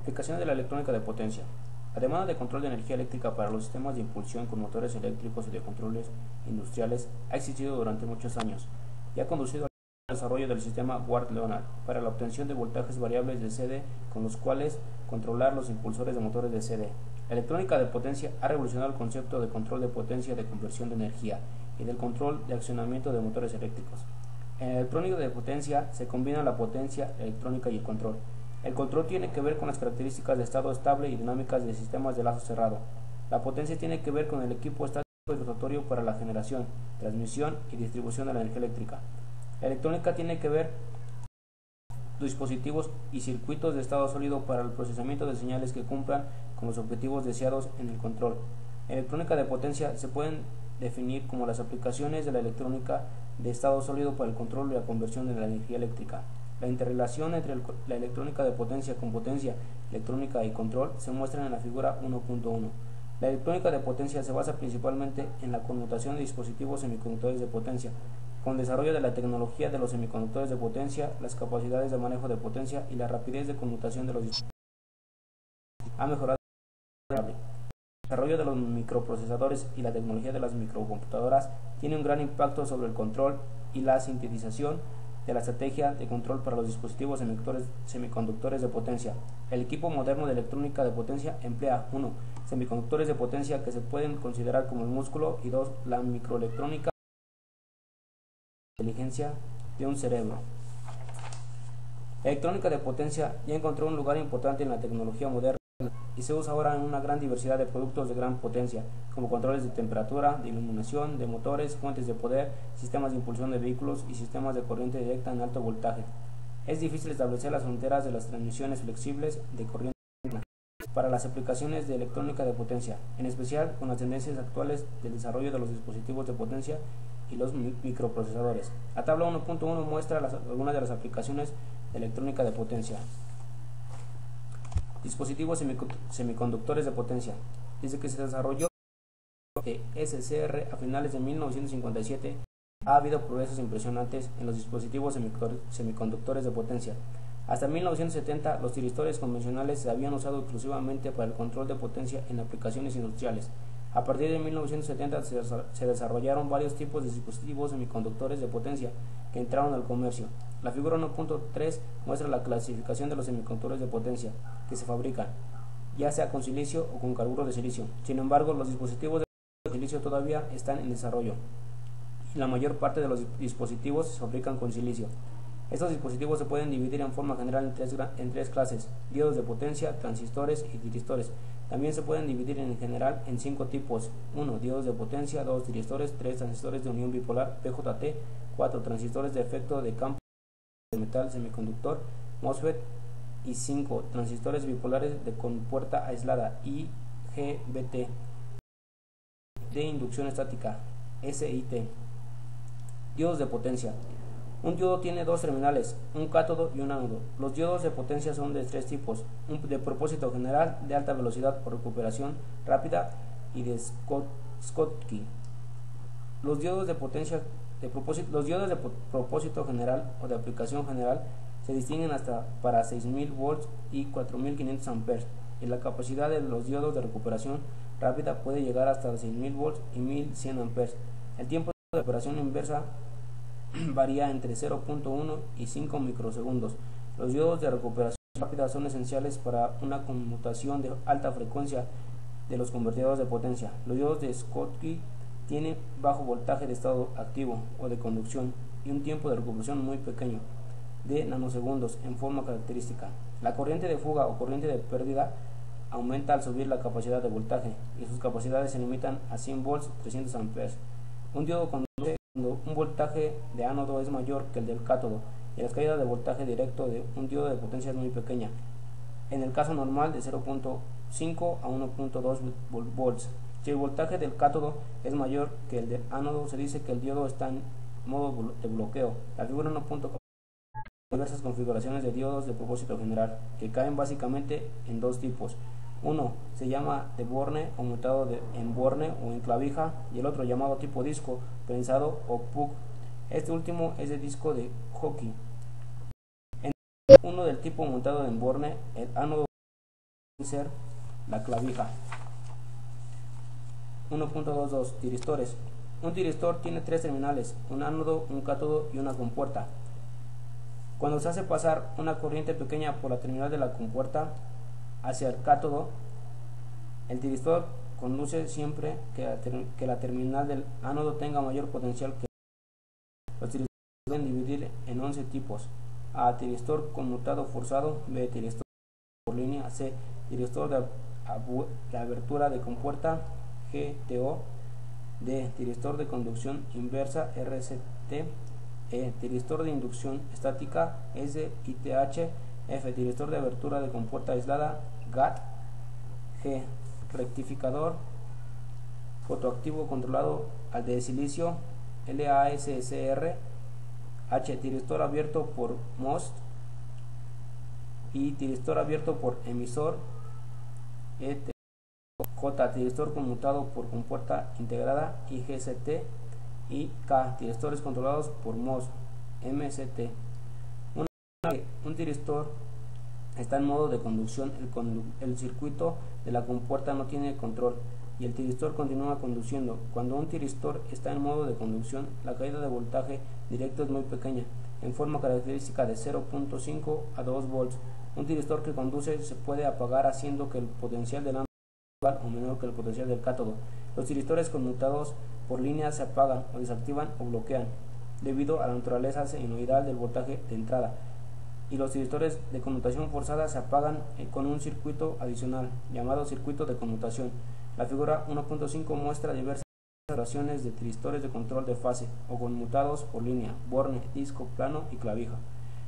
Aplicaciones de la electrónica de potencia. La demanda de control de energía eléctrica para los sistemas de impulsión con motores eléctricos y de controles industriales ha existido durante muchos años y ha conducido al desarrollo del sistema Ward-Leonard para la obtención de voltajes variables de CD con los cuales controlar los impulsores de motores de CD. La electrónica de potencia ha revolucionado el concepto de control de potencia de conversión de energía y del control de accionamiento de motores eléctricos. En la electrónica de potencia se combina la potencia electrónica y el control. El control tiene que ver con las características de estado estable y dinámicas de sistemas de lazo cerrado. La potencia tiene que ver con el equipo estático y rotatorio para la generación, transmisión y distribución de la energía eléctrica. La electrónica tiene que ver con dispositivos y circuitos de estado sólido para el procesamiento de señales que cumplan con los objetivos deseados en el control. En electrónica de potencia se pueden definir como las aplicaciones de la electrónica de estado sólido para el control y la conversión de la energía eléctrica. La interrelación entre la electrónica de potencia con potencia electrónica y control se muestra en la figura 1.1. La electrónica de potencia se basa principalmente en la conmutación de dispositivos semiconductores de potencia. Con el desarrollo de la tecnología de los semiconductores de potencia, las capacidades de manejo de potencia y la rapidez de conmutación de los dispositivos ha mejorado. El desarrollo de los microprocesadores y la tecnología de las microcomputadoras tiene un gran impacto sobre el control y la sintetización de la estrategia de control para los dispositivos semiconductores de potencia. El equipo moderno de electrónica de potencia emplea 1. Semiconductores de potencia que se pueden considerar como el músculo y 2. La microelectrónica de inteligencia de un cerebro. La electrónica de potencia ya encontró un lugar importante en la tecnología moderna y se usa ahora en una gran diversidad de productos de gran potencia, como controles de temperatura, de iluminación, de motores, fuentes de poder, sistemas de impulsión de vehículos y sistemas de corriente directa en alto voltaje. Es difícil establecer las fronteras de las transmisiones flexibles de corriente para las aplicaciones de electrónica de potencia, en especial con las tendencias actuales del desarrollo de los dispositivos de potencia y los microprocesadores. La tabla 1.1 muestra algunas de las aplicaciones de electrónica de potencia. Dispositivos semiconductores de potencia. Desde que se desarrolló el SCR a finales de 1957, ha habido progresos impresionantes en los dispositivos semiconductores de potencia. Hasta 1970, los tiristores convencionales se habían usado exclusivamente para el control de potencia en aplicaciones industriales. A partir de 1970 se desarrollaron varios tipos de dispositivos semiconductores de potencia que entraron al comercio. La figura 1.3 muestra la clasificación de los semiconductores de potencia que se fabrican, ya sea con silicio o con carburo de silicio. Sin embargo, los dispositivos de silicio todavía están en desarrollo y la mayor parte de los dispositivos se fabrican con silicio. Estos dispositivos se pueden dividir en forma general en tres clases: diodos de potencia, transistores y tiristores. También se pueden dividir en general en 5 tipos: 1. Diodos de potencia, 2. Tiristores, 3. Transistores de unión bipolar PJT, 4. Transistores de efecto de campo de metal semiconductor MOSFET y 5. Transistores bipolares de compuerta aislada IGBT de inducción estática SIT. Diodos de potencia. Un diodo tiene dos terminales, un cátodo y un ánodo. Los diodos de potencia son de 3 tipos: de propósito general, de alta velocidad o recuperación rápida y de Schottky. Los diodos de propósito general o de aplicación general se distinguen hasta para 6000 volts y 4500 amperes, y la capacidad de los diodos de recuperación rápida puede llegar hasta 6000 volts y 1100 amperes. El tiempo de operación inversa varía entre 0.1 y 5 microsegundos. Los diodos de recuperación rápida son esenciales para una conmutación de alta frecuencia de los convertidores de potencia. Los diodos de Schottky tienen bajo voltaje de estado activo o de conducción y un tiempo de recuperación muy pequeño, de nanosegundos, en forma característica. La corriente de fuga o corriente de pérdida aumenta al subir la capacidad de voltaje y sus capacidades se limitan a 100 volts 300 amperes. Un diodo conduce cuando un voltaje de ánodo es mayor que el del cátodo y la caída de voltaje directo de un diodo de potencia es muy pequeña, en el caso normal de 0.5 a 1.2 volts. Si el voltaje del cátodo es mayor que el del ánodo, se dice que el diodo está en modo de bloqueo. La figura 1.4 diversas configuraciones de diodos de propósito general, que caen básicamente en 2 tipos. Uno se llama de Borne o montado en borne o en clavija, y el otro llamado tipo disco, prensado o puck. Este último es de disco de hockey. En uno del tipo montado en borne, el ánodo ser la clavija. 1.22 Tiristores. Un tiristor tiene tres terminales, un ánodo, un cátodo y una compuerta. Cuando se hace pasar una corriente pequeña por la terminal de la compuerta hacia el cátodo, el tiristor conduce siempre que la terminal del ánodo tenga mayor potencial que los tiristores se pueden dividir en 11 tipos: A. Tiristor conmutado forzado. B. Tiristor por línea. C. Tiristor de abertura de compuerta, GTO. D. Tiristor de conducción inversa, RCT. E. Tiristor de inducción estática, SITH. F. Tiristor de abertura de compuerta aislada, GAT. G. Rectificador fotoactivo controlado al de silicio, LASSR. H. Tiristor abierto por MOS. Y tiristor abierto por emisor, J. Tiristor conmutado por compuerta integrada, IGCT. Y K. Tiristores controlados por MOS, MCT. Un tiristor está en modo de conducción, el circuito de la compuerta no tiene control y el tiristor continúa conduciendo. Cuando un tiristor está en modo de conducción, la caída de voltaje directo es muy pequeña, en forma característica de 0.5 a 2 volts. Un tiristor que conduce se puede apagar haciendo que el potencial del ánodo sea igual o menor que el potencial del cátodo. Los tiristores conmutados por línea se apagan o desactivan o bloquean debido a la naturaleza sinusoidal del voltaje de entrada, y los tiristores de conmutación forzada se apagan con un circuito adicional llamado circuito de conmutación. La figura 1.5 muestra diversas situaciones de tiristores de control de fase o conmutados por línea, borne, disco, plano y clavija.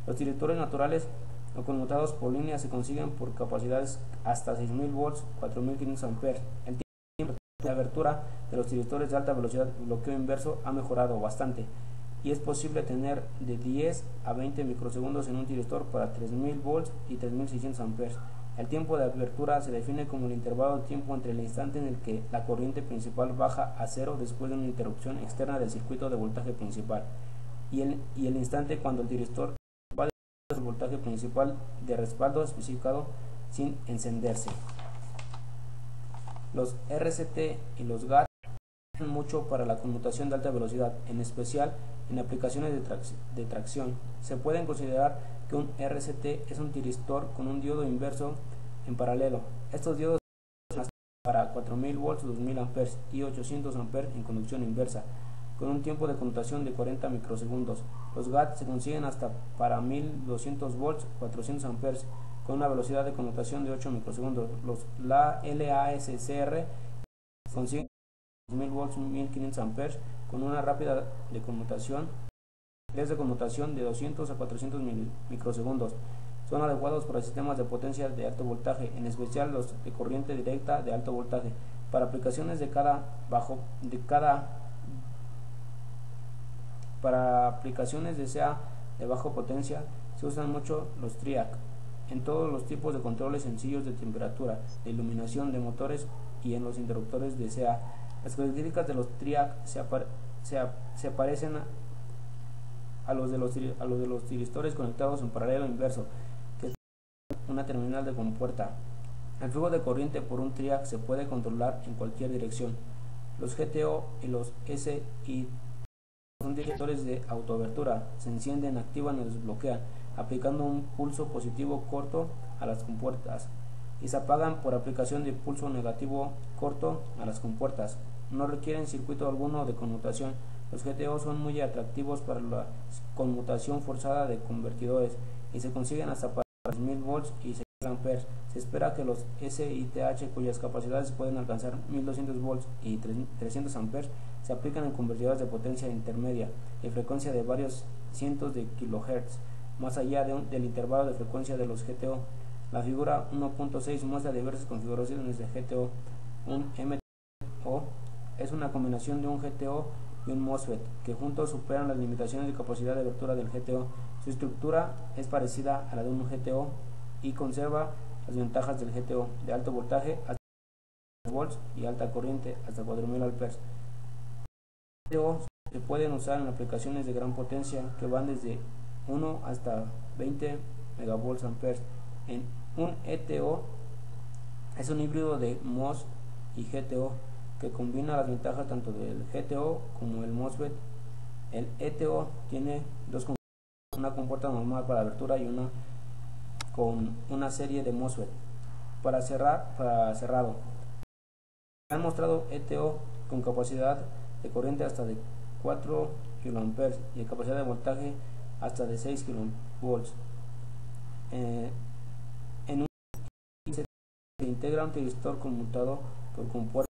Los tiristores naturales o conmutados por línea se consiguen por capacidades hasta 6000 volts, 4500 amperes. El tiempo de abertura de los tiristores de alta velocidad bloqueo inverso ha mejorado bastante, y es posible tener de 10 a 20 microsegundos en un tiristor para 3000 volts y 3600 amperes. El tiempo de abertura se define como el intervalo de tiempo entre el instante en el que la corriente principal baja a cero después de una interrupción externa del circuito de voltaje principal y el instante cuando el tiristor va del voltaje principal de respaldo especificado sin encenderse. Los RCT y los GAT sirven mucho para la conmutación de alta velocidad, en especial en aplicaciones de tracción. Se pueden considerar que un RCT es un tiristor con un diodo inverso en paralelo. Estos diodos son para 4000 volts, 2000 amperes y 800 amperes en conducción inversa, con un tiempo de conmutación de 40 microsegundos. Los GAT se consiguen hasta para 1200 volts, 400 amperes, con una velocidad de conmutación de 8 microsegundos. La LASSR consiguen 2000 volts, 1500 amperes, con una rápida de conmutación de 200 a 400 microsegundos. Son adecuados para sistemas de potencia de alto voltaje, en especial los de corriente directa de alto voltaje. Para aplicaciones de SEA de baja potencia se usan mucho los TRIAC en todos los tipos de controles sencillos de temperatura, de iluminación de motores y en los interruptores de SEA. Las características de los TRIAC se parecen a los de los tiristores conectados en paralelo inverso, que es una terminal de compuerta. El flujo de corriente por un TRIAC se puede controlar en cualquier dirección. Los GTO y los SI son tiristores de autoabertura, se encienden, activan o desbloquean aplicando un pulso positivo corto a las compuertas y se apagan por aplicación de pulso negativo corto a las compuertas. No requieren circuito alguno de conmutación. Los GTO son muy atractivos para la conmutación forzada de convertidores y se consiguen hasta para 3000 volts y 6000 amperes. Se espera que los SITH, cuyas capacidades pueden alcanzar 1200 volts y 300 amperes, se aplican en convertidores de potencia intermedia de frecuencia de varios cientos de kilohertz, más allá del intervalo de frecuencia de los GTO. La figura 1.6 muestra diversas configuraciones de GTO. Un MTO es una combinación de un GTO y un MOSFET, que juntos superan las limitaciones de capacidad de abertura del GTO. Su estructura es parecida a la de un GTO y conserva las ventajas del GTO, de alto voltaje hasta 4 volts y alta corriente hasta 4000 amperes. Los GTO se pueden usar en aplicaciones de gran potencia que van desde 1 hasta 20 megavolts amperes. En un ETO Es un híbrido de MOS y GTO que combina las ventajas tanto del GTO como el MOSFET. El ETO tiene dos compuertas, una compuerta normal para abertura y una con una serie de MOSFET para cerrado. Han mostrado ETO con capacidad de corriente hasta de 4 kA y de capacidad de voltaje hasta de 6 kV. En un se integra un transistor conmutado por compuerta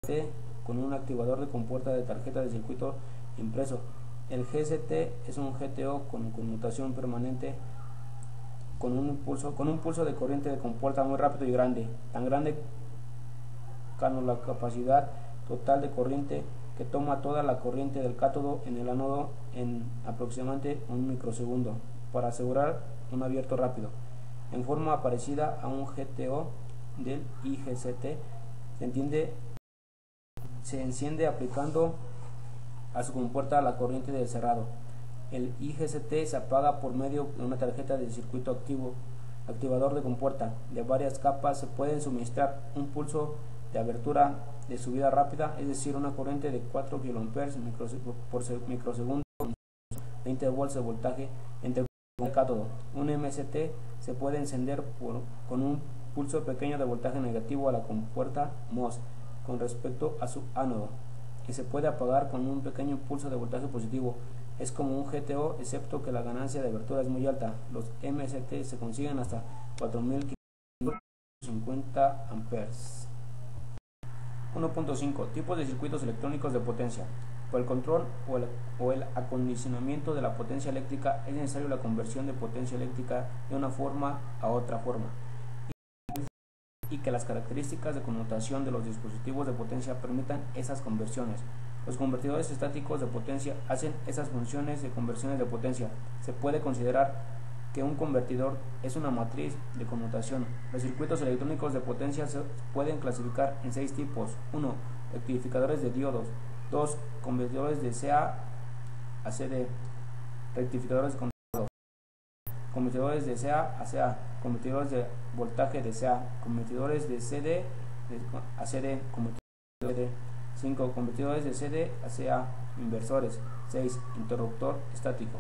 T con un activador de compuerta de tarjeta de circuito impreso. El GST es un GTO con conmutación permanente con un pulso de corriente de compuerta muy rápido y grande, tan grande con la capacidad total de corriente que toma toda la corriente del cátodo en el ánodo en aproximadamente un microsegundo para asegurar un abierto rápido. En forma parecida a un GTO del IGCT, se enciende aplicando a su compuerta la corriente del cerrado. El IGCT se apaga por medio de una tarjeta de circuito activador de compuerta de varias capas. Se pueden suministrar un pulso de abertura de subida rápida, es decir, una corriente de 4 kA por microsegundo con 20 volts de voltaje entre el cátodo. Un MST se puede encender con un pulso pequeño de voltaje negativo a la compuerta MOS con respecto a su ánodo, y se puede apagar con un pequeño impulso de voltaje positivo. Es como un GTO, excepto que la ganancia de abertura es muy alta. Los MST se consiguen hasta 4050 amperes. 1.5. Tipos de circuitos electrónicos de potencia. Por el control o el acondicionamiento de la potencia eléctrica es necesario la conversión de potencia eléctrica de una forma a otra forma, y que las características de conmutación de los dispositivos de potencia permitan esas conversiones. Los convertidores estáticos de potencia hacen esas funciones de conversiones de potencia. Se puede considerar que un convertidor es una matriz de conmutación. Los circuitos electrónicos de potencia se pueden clasificar en 6 tipos. 1. Rectificadores de diodos. 2. Convertidores de CA a CD. Rectificadores de control. Convertidores de CA a CA. Convertidores de voltaje de CA. Convertidores de CD a CD. Convertidores de 5. Convertidores de CD a CA. Inversores. 6. Interruptor estático.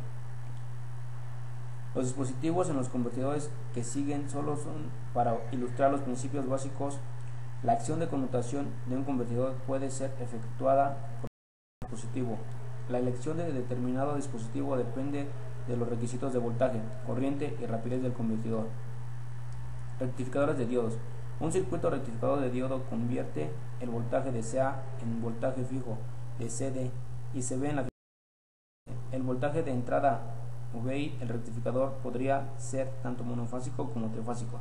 Los dispositivos en los convertidores que siguen solo son para ilustrar los principios básicos. La acción de conmutación de un convertidor puede ser efectuada por un dispositivo. La elección de determinado dispositivo depende de los requisitos de voltaje, corriente y rapidez del convertidor. Rectificadores de diodos. Un circuito rectificador de diodo convierte el voltaje de CA en voltaje fijo de CD y se ve en la figura. El voltaje de entrada VI, el rectificador podría ser tanto monofásico como trifásico.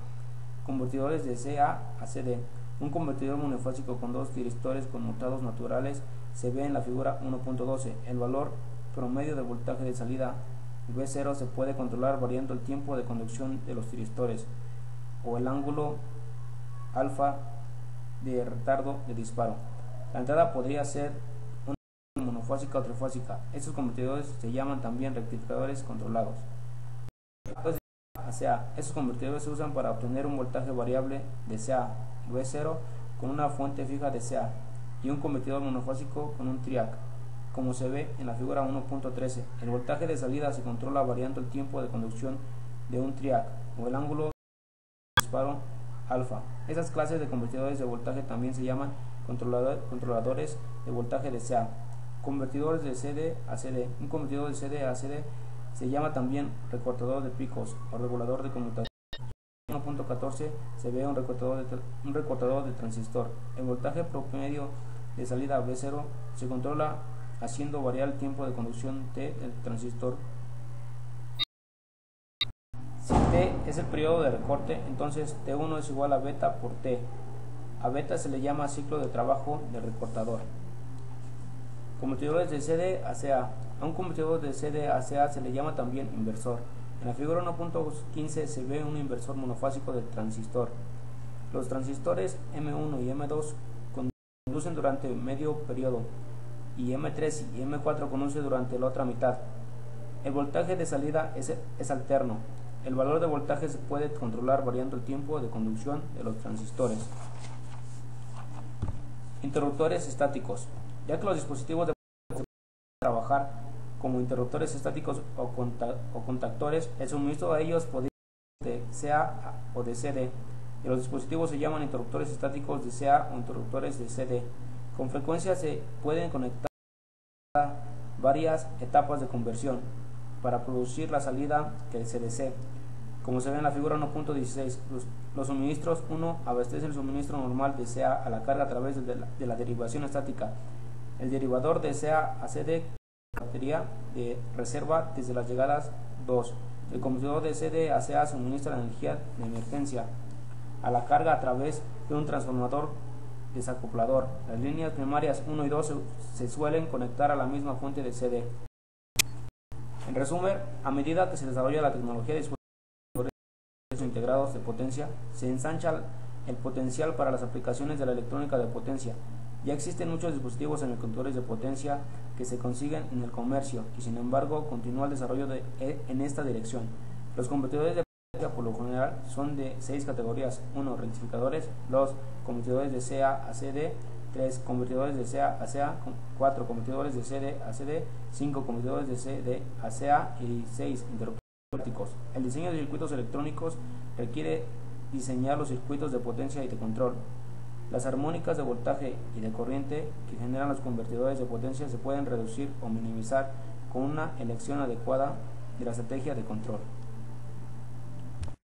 Convertidores de CA a CD. Un convertidor monofásico con dos tiristores conmutados naturales se ve en la figura 1.12. El valor promedio de voltaje de salida V0 se puede controlar variando el tiempo de conducción de los tiristores o el ángulo alfa de retardo de disparo. La entrada podría ser una monofásica o trifásica. Estos convertidores se llaman también rectificadores controlados. Estos convertidores se usan para obtener un voltaje variable de CA V0 con una fuente fija de CA y un convertidor monofásico con un triac, como se ve en la figura 1.13. El voltaje de salida se controla variando el tiempo de conducción de un triac o el ángulo de disparo alfa. Esas clases de convertidores de voltaje también se llaman controladores de voltaje de CA. Convertidores de CD a CD. Un convertidor de CD a CD se llama también recortador de picos o regulador de conmutación. En 1.14 se ve un recortador de transistor. El voltaje promedio de salida V0 se controla haciendo variar el tiempo de conducción T del transistor. Si T es el periodo de recorte, entonces T1 es igual a beta por T. A beta se le llama ciclo de trabajo del recortador. Convertidores de CD a CA. A un convertidor de CD a CA se le llama también inversor. En la figura 1.15 se ve un inversor monofásico del transistor. Los transistores M1 y M2 conducen durante medio periodo y M3 y M4 conducen durante la otra mitad. El voltaje de salida es alterno. El valor de voltaje se puede controlar variando el tiempo de conducción de los transistores. Interruptores estáticos. Ya que los dispositivos de pueden trabajar como interruptores estáticos o contactores, el suministro a ellos podría ser de CA o de CD, y los dispositivos se llaman interruptores estáticos de CA o interruptores de CD. Con frecuencia se pueden conectar a varias etapas de conversión para producir la salida que se desee. Como se ve en la figura 1.16, los suministros 1 abastecen el suministro normal de CA a la carga a través de la derivación estática. El derivador de CA a CD batería de reserva desde las llegadas 2. El convertidor de CD a CA suministra la energía de emergencia a la carga a través de un transformador desacoplador. Las líneas primarias 1 y 2 se suelen conectar a la misma fuente de CD. En resumen, a medida que se desarrolla la tecnología de dispositivos integrados de potencia, se ensancha el potencial para las aplicaciones de la electrónica de potencia. Ya existen muchos dispositivos semiconductores de potencia que se consiguen en el comercio y sin embargo continúa el desarrollo en esta dirección. Los convertidores de potencia por lo general son de 6 categorías: 1. Rectificadores, 2. Convertidores de CA a CD, 3. Convertidores de CA a CA, 4. Convertidores de CD a CD, 5. Convertidores de CD a CA y 6. Interruptores eléctricos. El diseño de circuitos electrónicos requiere diseñar los circuitos de potencia y de control. Las armónicas de voltaje y de corriente que generan los convertidores de potencia se pueden reducir o minimizar con una elección adecuada de la estrategia de control.